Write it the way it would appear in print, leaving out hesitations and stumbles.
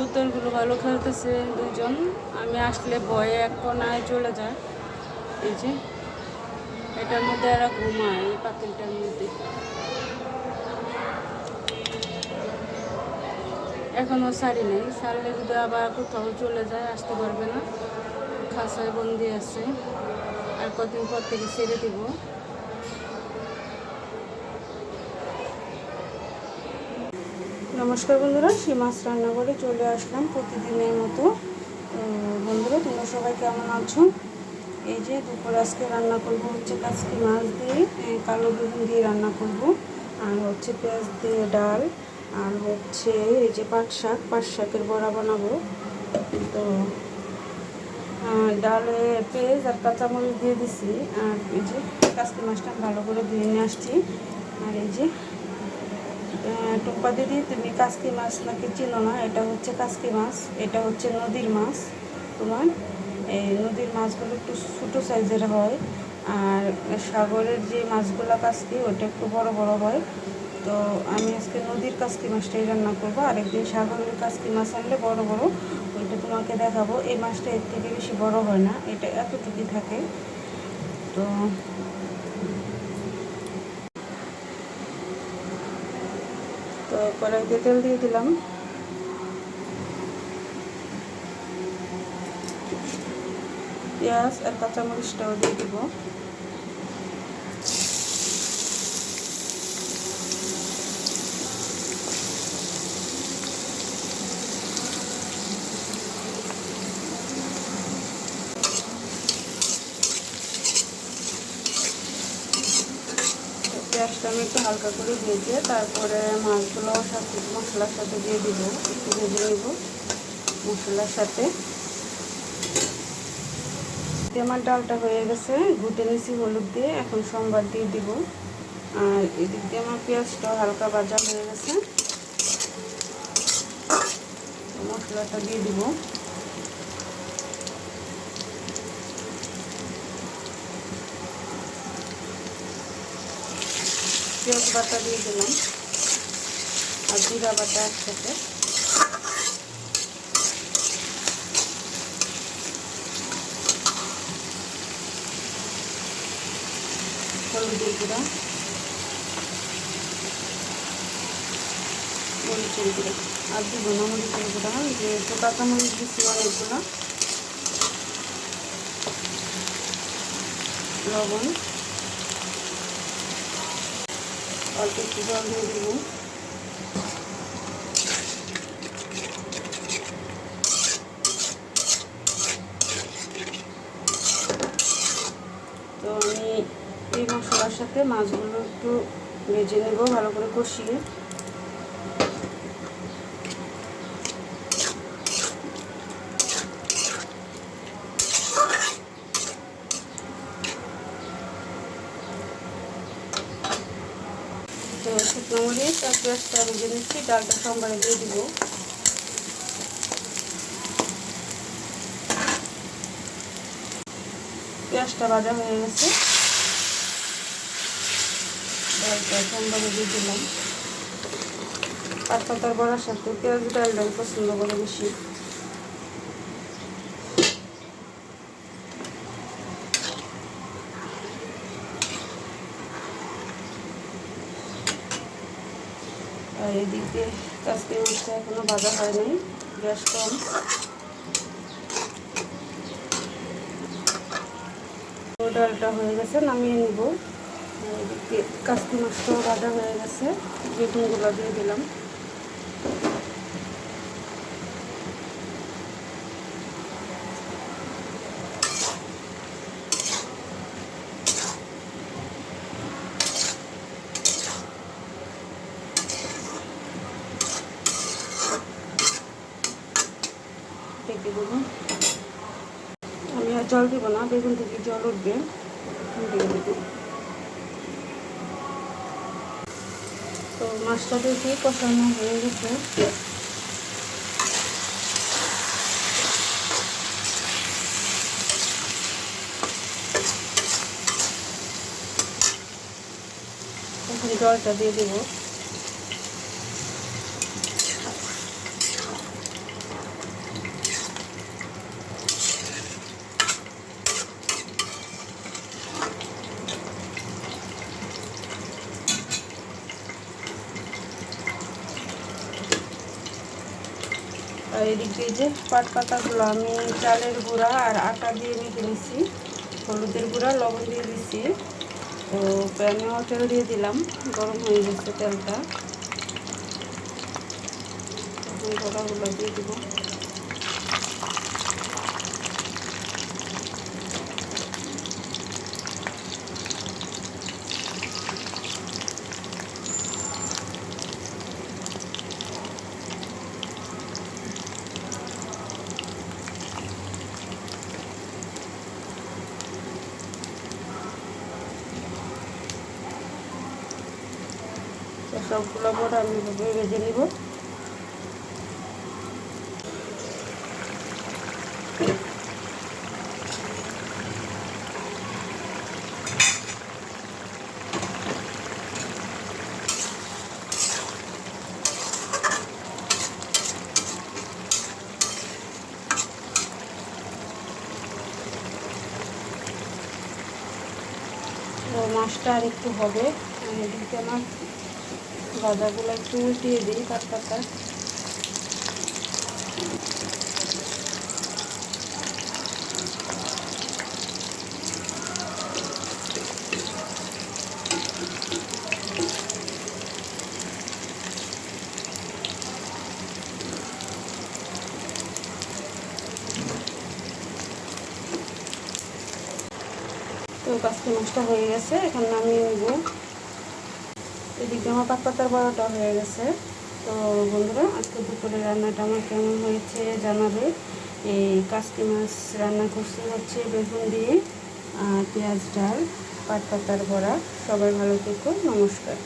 কবুতরগুলো ভালো খেলতেছে দুজন। আমি আসলে ভয়ে এক কোনায় চলে যায়। এই যে এটার মধ্যে এরা ঘুমায়, এই পাতিলটার মধ্যে। এখনও সারি নেই, সারলে যদি আবার কোথাও চলে যায় আসতে পারবে না, খাঁচায় বন্দি আছে। আর কদিন পর থেকে ছেড়ে দিব। নমস্কার বন্ধুরা, সীমাস রান্নাঘরে চলে আসলাম প্রতিদিনের মতো। বন্ধুরা, তোমরা সবাই কেমন আছো? এই যে দুপুর আজকে রান্না করব হচ্ছে কাচকি মাছ দিয়ে, কালো বেগুন দিয়ে রান্না করব, আর হচ্ছে পেঁয়াজ দিয়ে ডাল, আর হচ্ছে এই যে পাট শাকের বড়া বানাবো। তো ডালে পেঁয়াজ আর কাঁচামরিচ দিয়ে দিছি। আর এই যে কাচকি মাছটা ভালো করে ধুয়ে নিয়ে আসছি। আর এই যে টুম্পা দিদি, তুমি কাচকি মাছ নাকি চিনো না? এটা হচ্ছে কাচকি মাছ, এটা হচ্ছে নদীর মাছ। তোমার এই নদীর মাছগুলো একটু ছোটো সাইজের হয়, আর সাগরের যে মাছগুলো কাচকি ওটা একটু বড় বড় হয়। তো আমি আজকে নদীর কাচকি মাছটাই রান্না করবো। আরেকদিন সাগরের কাচকি মাছ আনলে বড় বড়, ওইটা তোমাকে দেখাবো। এই মাছটা এর থেকে বেশি বড় হয় না, এটা এতটুকুই থাকে। তো কড়াইতে তেল দিয়ে দিলাম। পেঁয়াজ আর কাঁচামরিচটাও দিয়ে দিব। পেঁয়াজটা আমি একটু হালকা করে ভেজে তারপরে মাছগুলো সাথে মশলার সাথে দিয়ে দিব। একটু ভেজে নেব মশলার সাথে। আমার ডালটা হয়ে গেছে, ঘুটে নিয়েছি হলুদ দিয়ে, এখন সম্বার দিয়ে দিব। আর এদিক দিয়ে আমার পেঁয়াজটাও হালকা ভাজা হয়ে গেছে, মশলাটা দিয়ে দিব। পেঁয়াজ বাটা দিয়ে দিলাম আর জিরা বাটা একসাথে। হলুদের গুঁড়া, মরিচের গুঁড়া, আর দিব না মরিচের গুঁড়া, যেহেতু কাঁচামরিচ দিচ্ছি অনেকগুলো। লবণ, অল্প একটু জল দিয়ে দিব। তো আমি এই মশলার সাথে মাছগুলো একটু ভেজে নেব ভালো করে কষিয়ে। তো শুকনো মরিচ আর পেঁয়াজটা ভেজে নিচ্ছি, ডালটা সোমবারে দিয়ে দিব। পেঁয়াজটা ভাজা হয়ে গেছে, ডালটা সোমবারে দিয়ে দিলাম। পাট পাতার বড়ার সাথে পেঁয়াজ ডালটাই পছন্দ করে বেশি। আর এদিকে কাচকি মাছটা এখনো ভাজা হয় নাই, গ্যাস কম। ডালটা হয়ে গেছে, নামিয়ে নিব। এদিকে কাচকি মাছটাও ভাজা হয়ে গেছে, বেগুনগুলো দিয়ে দিলাম। ঢেকে দেবো। আমি আর জল দেবো না, বেগুন থেকে জল উঠবে। তো মাছটা দেখি কষানো হয়ে গেছে। এখন জলটা দিয়ে দেবো। আর এদিকে যে পাট পাতাগুলো আমি চালের গুঁড়া আর আটা দিয়ে মেখে নিছি, হলুদের গুঁড়া লবণ দিয়ে দিছি। তো প্যানেও তেল দিয়ে দিলাম, গরম হয়ে গেছে তেলটা। এখন বড়াগুলো দিয়ে দিব। সবগুলো বড়া আমি ভেজে নিব। মাছটা আর একটু হবে, এদিকে আমার ভাজাগুলো একটু উল্টিয়ে দিই পাট পাতা। তো কাঁচকি মাছটা হয়ে গেছে, এখন নামিয়ে নেব। এদিকে আমার পাট পাতার বড়াটা হয়ে গেছে। তো বন্ধুরা, আজকে দুপুরে রান্নাটা আমার কেমন হয়েছে জানাবে। এই কাঁচকি মাছ রান্না করছি হচ্ছে বেগুন দিয়ে আর পেঁয়াজ ডাল, পাট পাতার বড়া। সবাই ভালো থেকো, নমস্কার।